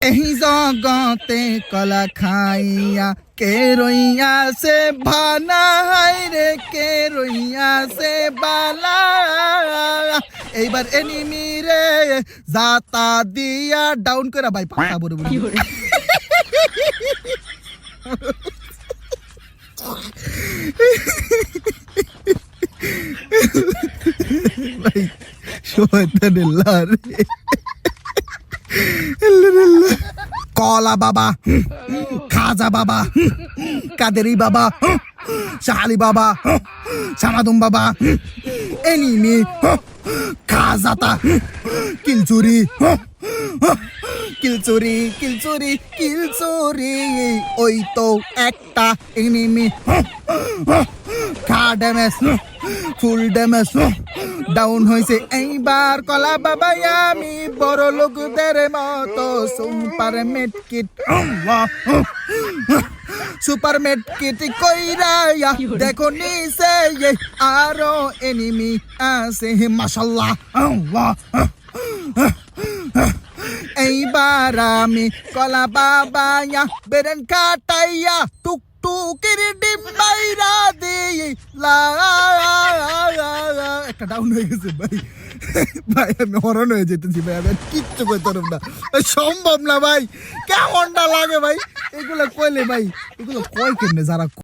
এই জগতে কলা খাইয়া কে রইয়াছে ভানা রে কে রইয়াছে বালা এইবার এনিমি রে জাতা দিয়া ডাউন করে ভাই পাতা বড় বড় ভাই শয়তানুল্লাহ রে কলা বাবা খাজা বাবা কাদেরি বাবা শালি বাবা সামাদুম বাবা এনিমি খাজাতা কিলচুরি কিলচুরি কিলচুরি কিলচুরি ওই তো একটা এনিমি খা ড্যামেজ ফুল ড্যামেজ ডাউন হয়েছে এইবার কলা বাবা আমি বড় লোকদের মতো super made kit super made kit কইরা দেখো নিচে আরো এনিমি আছে মাশাআল্লাহ এইবার আমি কলা বাবা বেরেন কাটাইয়া টুকটুকির ডিম বাইরা দিই একটা ডাউন হয়ে গেছে ভাই ভাই আমি হরণ হয়ে যেতেছি ভাই আমি কিচ্ছু করতে পারব না সম্ভব না ভাই কেমনটা লাগে ভাই এগুলো কইলে ভাই এগুলো কয় কেমনে যারা